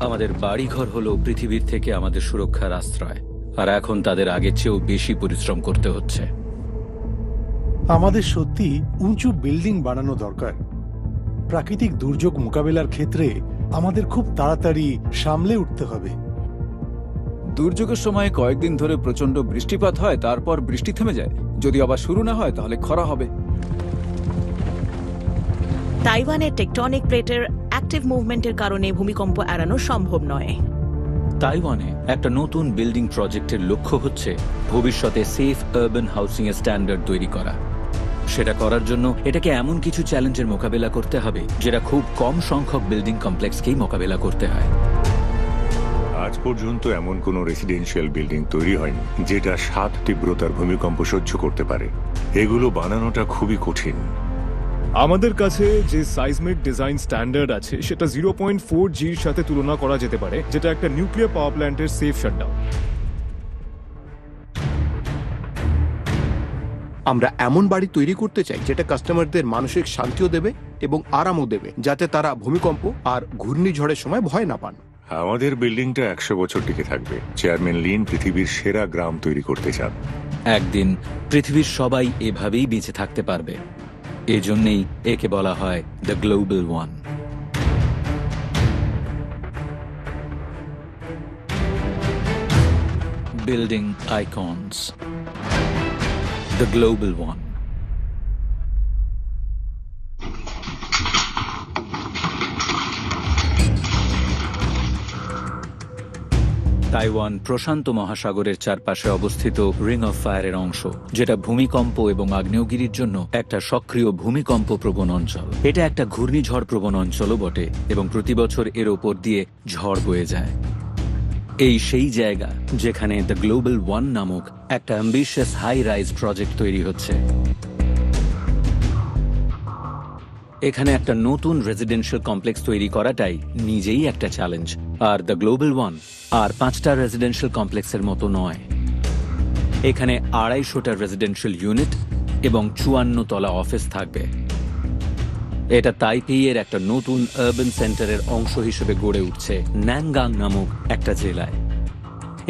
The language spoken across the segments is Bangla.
আমাদের বাড়িঘর হলো পৃথিবীর থেকে আমাদের সুরক্ষার আশ্রয়, আর এখন তাদের আগের চেয়েও বেশি পরিশ্রম করতে হচ্ছে। আমাদের সত্যি উঁচু বিল্ডিং বানানো দরকার। প্রাকৃতিক দুর্যোগ মোকাবেলার ক্ষেত্রে আমাদের খুব তাড়াতাড়ি সামলে উঠতে হবে। দুর্যোগের সময় কয়েকদিন ধরে প্রচন্ড বৃষ্টিপাত হয়, তারপর বৃষ্টি থেমে যায়। যদি আবার শুরু না হয় তাহলে খরা হবে। তাইওয়ানের টেকটনিক প্লেটের অ্যাক্টিভ মুভমেন্টের কারণে ভূমিকম্প এড়ানো সম্ভব নয়। তাইওয়ানে একটা নতুন বিল্ডিং প্রজেক্টের লক্ষ্য হচ্ছে ভবিষ্যতে সেফ আরবান হাউসিং এর স্ট্যান্ডার্ড তৈরি করা। সেটা করার জন্য এটাকে এমন কিছু চ্যালেঞ্জের মোকাবেলা করতে হবে যেটা খুব কম সংখ্যক বিল্ডিং কমপ্লেক্সকেই মোকাবেলা করতে হয়। আজ পর্যন্ত এমন কোনো রেসিডেন্সিয়াল বিল্ডিং তৈরি হয়নি যেটা 7 তীব্রতার ভূমিকম্প সহ্য করতে পারে। এগুলো বানানোটা খুবই কঠিন। আমাদের কাছে যে সাইজমিক ডিজাইন স্ট্যান্ডার্ড আছে সেটা 0.4G এর সাথে তুলনা করা যেতে পারে, যেটা একটা নিউক্লিয়ার পাওয়ার প্ল্যান্টের সেফ শাটডাউন। আমরা এমন বাড়ি তৈরি করতে চাই যেটা কাস্টমারদের মানসিক শান্তিও দেবে এবং আরামও দেবে, যাতে তারা ভূমিকম্প আর ঘূর্ণিঝড়ের সময় ভয় না পান। আমাদের বিল্ডিংটা 100 বছর টিকে থাকবে। চেয়ারম্যান লিন পৃথিবীর সেরা গ্রাম তৈরি করতে চান। একদিন পৃথিবীর সবাই এভাবেই বেঁচে থাকতে পারবে। এজন্যই একে বলা হয় the global one. Building icons, the global one. Taiwan প্রশান্ত মহাসাগরের চারপাশে অবস্থিত রিং অফ ফায়ারের অংশ, যেটা ভূমিকম্প এবং আগ্নেয়গিরির জন্য একটা সক্রিয় ভূমিকম্প প্রবণ অঞ্চল। এটা একটা ঘূর্ণিঝড় প্রবণ অঞ্চলও বটে এবং প্রতি বছর এর ওপর দিয়ে ঝড় বয়ে যায়। এই সেই জায়গা যেখানে দ্য গ্লোবাল ওয়ান নামক একটা অ্যাম্বিশিয়াস হাই রাইজ প্রজেক্ট তৈরি হচ্ছে। এখানে একটা নতুন রেসিডেন্সিয়াল কমপ্লেক্স তৈরি করাটাই নিজেই একটা চ্যালেঞ্জ। আর দ্য গ্লোবাল ওয়ান আর 5টা রেসিডেন্সিয়াল কমপ্লেক্সের মতো নয়। এখানে 250টা রেসিডেন্সিয়াল ইউনিট এবং 54 তলা অফিস থাকবে। এটা তাইপেইয়ের একটা নতুন আরবান সেন্টারের অংশ হিসেবে গড়ে উঠছে ন্যানগাং নামক একটা জেলায়।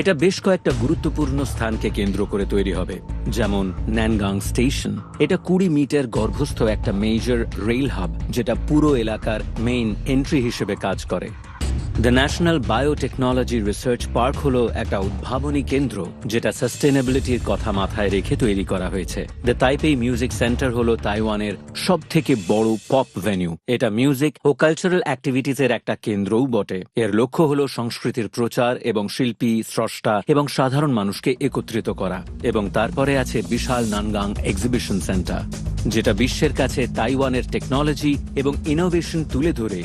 এটা বেশ কয়েকটা গুরুত্বপূর্ণ স্থানকে কেন্দ্র করে তৈরি হবে, যেমন ন্যানগাং স্টেশন। এটা 20 মিটার গর্ভস্থ একটা মেজর রেল হাব, যেটা পুরো এলাকার মেইন এন্ট্রি হিসেবে কাজ করে। The national biotechnology research park হলো একটা উদ্ভাবনী কেন্দ্র, যেটা সাস্টেনেবিলিটির কথা মাথায় রেখে তৈরি করা হয়েছে। দ্য তাইপেই মিউজিক সেন্টার হলো তাইওয়ানের সব থেকে বড় পপ ভেন্যু। এটা মিউজিক ও কালচারাল অ্যাক্টিভিটিসের একটা কেন্দ্রও বটে। এর লক্ষ্য হলো সংস্কৃতির প্রচার এবং শিল্পী, স্রষ্টা এবং সাধারণ মানুষকে একত্রিত করা। এবং তারপরে আছে বিশাল নানগাং এক্সিবিশন সেন্টার, যেটা বিশ্বের কাছে তাইওয়ানের টেকনোলজি এবং ইনোভেশন তুলে ধরে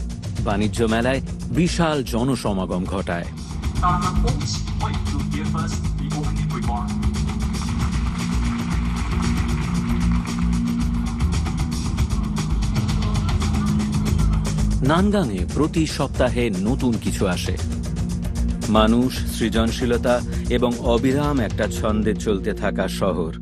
বাণিজ্য মেলায় বিশাল জনসমাগম ঘটায়। নানগাংয়ে প্রতি সপ্তাহে নতুন কিছু আসে। মানুষ, সৃজনশীলতা এবং অবিরাম একটা ছন্দে চলতে থাকা শহর।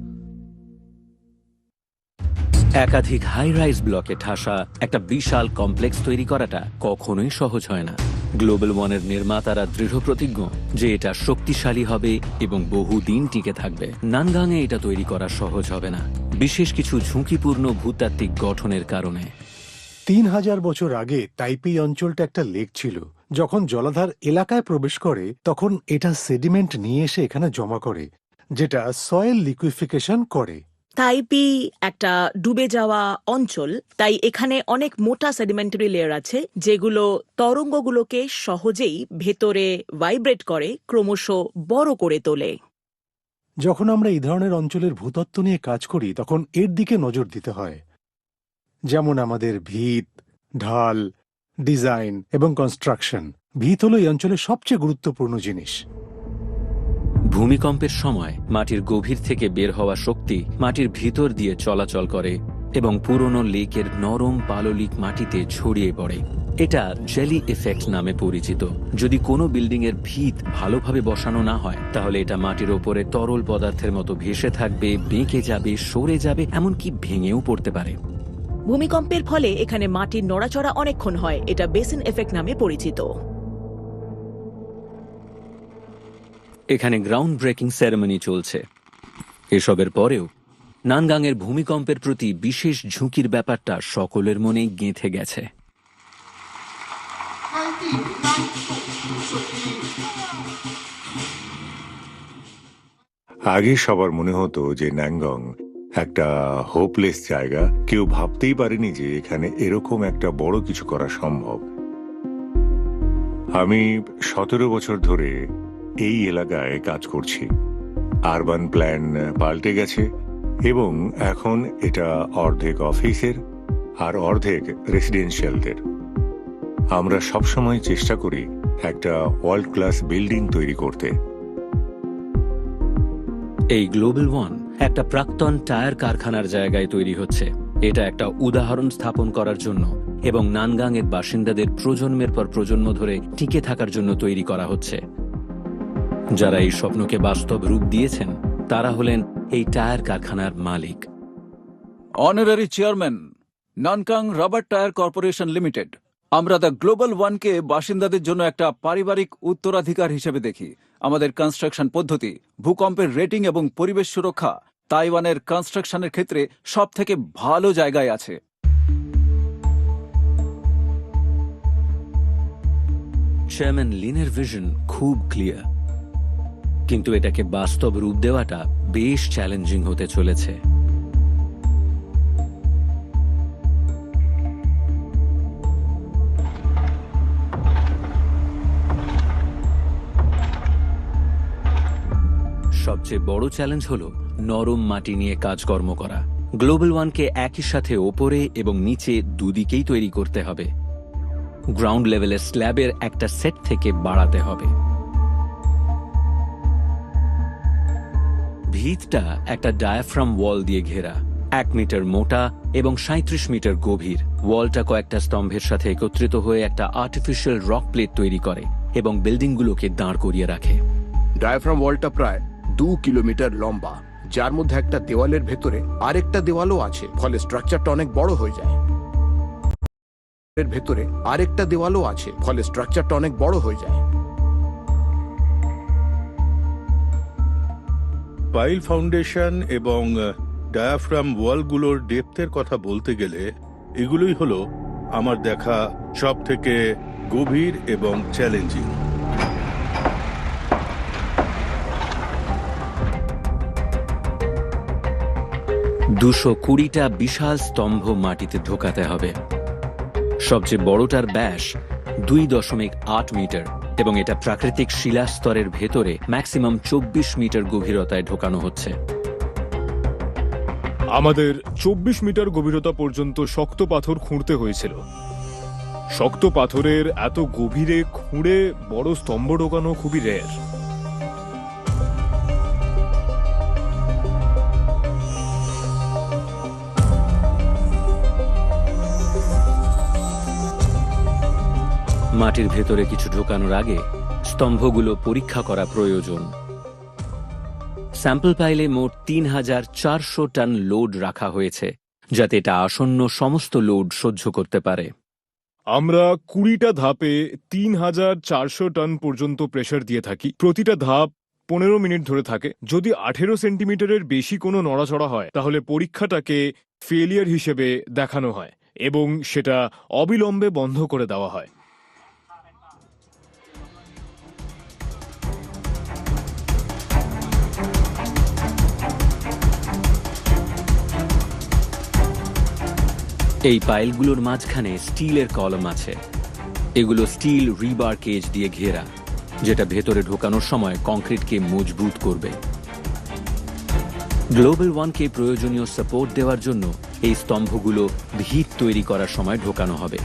একাধিক হাই রাইজ ব্লকে ঠাসা একটা বিশাল কমপ্লেক্স তৈরি করাটা কখনোই সহজ হয় না। গ্লোবাল ওয়ানের নির্মাতারা দৃঢ় প্রতিজ্ঞ যে এটা শক্তিশালী হবে এবং বহুদিন টিকে থাকবে। নানগাংয়ে এটা তৈরি করা সহজ হবে না, বিশেষ কিছু ঝুঁকিপূর্ণ ভূতাত্ত্বিক গঠনের কারণে। 3000 বছর আগে তাইপেই অঞ্চলটা একটা লেক ছিল। যখন জলাধার এলাকায় প্রবেশ করে তখন এটা সেডিমেন্ট নিয়ে এসে এখানে জমা করে, যেটা সয়েল লিকুইফিকেশন করে। তাইপি একটা ডুবে যাওয়া অঞ্চল, তাই এখানে অনেক মোটা সেডিমেন্টারি লেয়ার আছে, যেগুলো তরঙ্গগুলোকে সহজেই ভেতরে ভাইব্রেট করে ক্রমশ বড় করে তোলে। যখন আমরা এই ধরনের অঞ্চলের ভূতত্ত্ব নিয়ে কাজ করি তখন এর দিকে নজর দিতে হয়, যেমন আমাদের ভিত, ঢাল, ডিজাইন এবং কনস্ট্রাকশন। ভিত হলো এই অঞ্চলের সবচেয়ে গুরুত্বপূর্ণ জিনিস। ভূমিকম্পের সময় মাটির গভীর থেকে বের হওয়া শক্তি মাটির ভিতর দিয়ে চলাচল করে এবং পুরনো লেকের নরম পাললিক মাটিতে ছড়িয়ে পড়ে। এটা জেলি এফেক্ট নামে পরিচিত। যদি কোনো বিল্ডিং এর ভিত ভালোভাবে বসানো না হয় তাহলে এটা মাটির ওপরে তরল পদার্থের মতো ভেসে থাকবে, বেঁকে যাবে, সরে যাবে, এমনকি ভেঙেও পড়তে পারে। ভূমিকম্পের ফলে এখানে মাটির নড়াচড়া অনেকক্ষণ হয়। এটা বেসিন এফেক্ট নামে পরিচিত। এখানে গ্রাউন্ড ব্রেকিং সেরেমনি চলছে। এসবের পরেও নানগাংয়ের ভূমিকম্পের প্রতি বিশেষ ঝুঁকির ব্যাপারটা সকলের মনেই গেঁথে গেছে। আগে সবার মনে হতো যে ন্যাংগং একটা হোপলেস জায়গা, কেউ ভাবতেই পারেনি যে এখানে এরকম একটা বড় কিছু করা সম্ভব। আমি 17 বছর ধরে এই এলাকায় কাজ করছি। আরবান প্ল্যান পাল্টে গেছে এবং এখন এটা অর্ধেক অফিসের আর অর্ধেক রেসিডেন্সিয়ালদের। আমরা সবসময় চেষ্টা করি একটা ওয়ার্ল্ড ক্লাস বিল্ডিং তৈরি করতে। এই গ্লোবাল ওয়ান একটা প্রাক্তন টায়ার কারখানার জায়গায় তৈরি হচ্ছে। এটা একটা উদাহরণ স্থাপন করার জন্য এবং নানগাংয়ের বাসিন্দাদের প্রজন্মের পর প্রজন্ম ধরে টিকে থাকার জন্য তৈরি করা হচ্ছে। যারা এই স্বপ্নকে বাস্তব রূপ দিয়েছেন তারা হলেন এই টায়ার কারখানার মালিক। Honorary chairman, Nankang rubber tyre corporation limited. আমরা দ্য গ্লোবাল ওয়ানকে বাসিন্দাদের জন্য একটা পারিবারিক উত্তরাধিকার হিসেবে দেখি। আমাদের কনস্ট্রাকশন পদ্ধতি, ভূকম্পের রেটিং এবং পরিবেশ সুরক্ষা তাইওয়ানের কনস্ট্রাকশনের ক্ষেত্রে সব থেকে ভালো জায়গায় আছে। চেয়ারম্যান লিনের ভিশন খুব ক্লিয়ার, কিন্তু এটাকে বাস্তব রূপ দেওয়াটা বেশ চ্যালেঞ্জিং হতে চলেছে। সবচেয়ে বড় চ্যালেঞ্জ হলো নরম মাটি নিয়ে কাজকর্ম করা। গ্লোবাল ওয়ানকে একই সাথে ওপরে এবং নিচে দুদিকেই তৈরি করতে হবে। গ্রাউন্ড লেভেলের স্ল্যাবের একটা সেট থেকে বাড়াতে হবে। ভিতটা একটা ডায়াফ্রাম ওয়াল দিয়ে ঘেরা, 1 মিটার মোটা এবং 37 মিটার গভীর। ওয়ালটা কয়েকটা স্তম্ভের সাথে একত্রিত হয়ে একটা আর্টিফিশিয়াল রক প্লেট তৈরি করে এবং বিল্ডিংগুলোকে দাঁড় করিয়ে রাখে। ডায়াফ্রাম ওয়ালটা প্রায় 2 কিলোমিটার লম্বা, যার মধ্যে একটা দেওয়ালের ভেতরে আরেকটা দেওয়ালও আছে, ফলে স্ট্রাকচারটা অনেক বড় হয়ে যায়। এর ভেতরে আরেকটা দেওয়ালও আছে, ফলে স্ট্রাকচারটা অনেক বড় হয়ে যায়। পাইল ফাউন্ডেশন এবং ডায়াফ্রাম ওয়ালগুলোর ডেপথের কথা বলতে গেলে এগুলোই হলো আমার দেখা সব থেকে গভীর এবং চ্যালেঞ্জিং। দুশো 220টা বিশাল স্তম্ভ মাটিতে ঢোকাতে হবে। সবচেয়ে বড়টার ব্যাস 2.8 মিটার এবং এটা প্রাকৃতিক শিলাস্তরের ভেতরে ম্যাক্সিমাম 24 মিটার গভীরতায় ঢোকানো হচ্ছে। আমাদের 24 মিটার গভীরতা পর্যন্ত শক্ত পাথর খুঁড়তে হয়েছিল। শক্ত পাথরের এত গভীরে খুঁড়ে বড় স্তম্ভ ঢোকানো খুবই রেয়ার। মাটির ভেতরে কিছু ঢোকানোর আগে স্তম্ভগুলো পরীক্ষা করা প্রয়োজন। স্যাম্পল পাইলে মোট 3,400 টন লোড রাখা হয়েছে, যাতে এটা আসন্ন সমস্ত লোড সহ্য করতে পারে। আমরা 20টা ধাপে 3,400 টন পর্যন্ত প্রেসার দিয়ে থাকি। প্রতিটা ধাপ 15 মিনিট ধরে থাকে। যদি 18 সেন্টিমিটারের বেশি কোনো নড়াচড়া হয় তাহলে পরীক্ষাটাকে ফেলিয়ার হিসেবে দেখানো হয় এবং সেটা অবিলম্বে বন্ধ করে দেওয়া হয়। এই পাইলগুলোর মাঝখানে স্টিলের কলম আছে। এগুলো স্টিল রিবার কেজ দিয়ে ঘেরা, যেটা ভেতরে ঢোকানোর সময় কংক্রিটকে মজবুত করবে। গ্লোবাল ওয়ানকে প্রয়োজনীয় সাপোর্ট দেওয়ার জন্য এই স্তম্ভগুলো ভিত তৈরি করার সময় ঢোকানো হবে।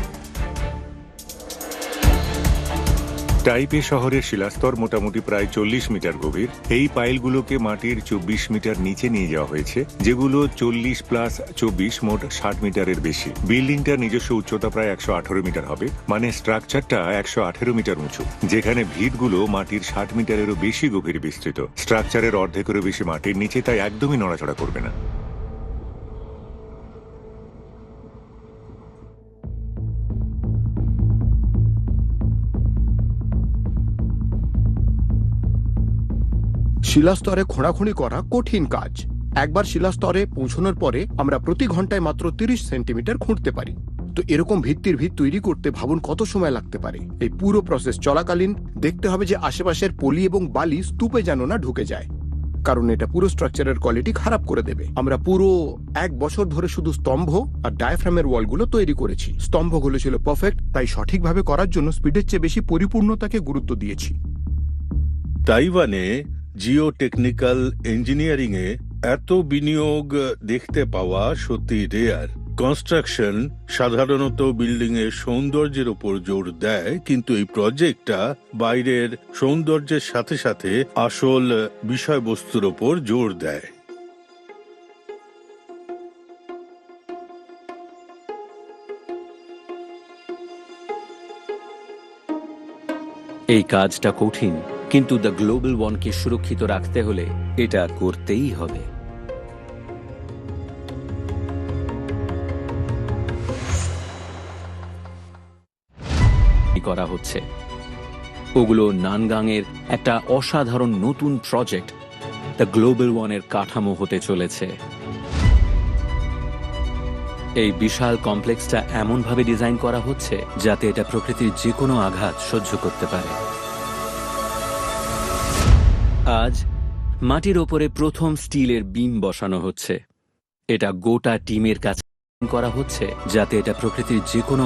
টাইপে শহরের শিলাস্তর মোটামুটি প্রায় 40 মিটার গভীর। এই পাইলগুলোকে মাটির 24 মিটার নিচে নিয়ে যাওয়া হয়েছে, যেগুলো 40 প্লাস 24 মোট 60 মিটারের বেশি। বিল্ডিংটার নিজস্ব উচ্চতা প্রায় 118 মিটার হবে, মানে স্ট্রাকচারটা 118 মিটার উঁচু, যেখানে ভিতগুলো মাটির 60 মিটারেরও বেশি গভীর বিস্তৃত। স্ট্রাকচারের অর্ধেকেরও বেশি মাটির নিচে, তাই একদমই নড়াচড়া করবে না। শিলাস্তরে খোঁড়াখুঁড়ি করা কঠিন কাজ। একবার শিলাস্তরে পৌঁছানোর পরে আমরা প্রতি ঘন্টায় মাত্র 30 সেন্টিমিটার খুঁড়তে পারি। তো এরকম ভিত্তির ভিত তৈরি করতে ভাবুন কত সময় লাগতে পারে। এই পুরো প্রসেস চলাকালীন দেখতে হবে যে আশেপাশের পলি এবং বালি স্তূপে যেন না ঢুকে যায়, কারণ এটা পুরো স্ট্রাকচারের কোয়ালিটি খারাপ করে দেবে। আমরা পুরো 1 বছর ধরে শুধু স্তম্ভ আর ডায়াফ্রামের ওয়ালগুলো তৈরি করেছি। স্তম্ভগুলো ছিল পারফেক্ট, তাই সঠিকভাবে করার জন্য স্পিডের চেয়ে বেশি পরিপূর্ণতাকে গুরুত্ব দিয়েছি। তাইওয়ানে জিও টেকনিক্যাল ইঞ্জিনিয়ারিং এ এত বিনিয়োগ দেখতে পাওয়া সত্যি রেয়ার। কনস্ট্রাকশন সাধারণত বিল্ডিং এর সৌন্দর্যের উপর জোর দেয়, কিন্তু এই প্রজেক্টটা বাইরের সৌন্দর্যের সাথে সাথে আসল বিষয়বস্তুর উপর জোর দেয়। এই কাজটা কঠিন, কিন্তু দ্য গ্লোবাল ওয়ানকে সুরক্ষিত রাখতে হলে এটা করতেই হবে। করা হচ্ছে ওগুলো নানগাংয়ের একটা অসাধারণ নতুন প্রজেক্ট দ্য গ্লোবাল ওয়ানের কাঠামো হতে চলেছে। এই বিশাল কমপ্লেক্সটা এমনভাবে ডিজাইন করা হচ্ছে যাতে এটা প্রকৃতির যে কোনো আঘাত সহ্য করতে পারে। আজ মাটির ওপরে প্রথম স্টিলের বিম বসানো হচ্ছে। এটা গোটা টিমের কাছে করা হচ্ছে যাতে এটা প্রকৃতির যে কোনো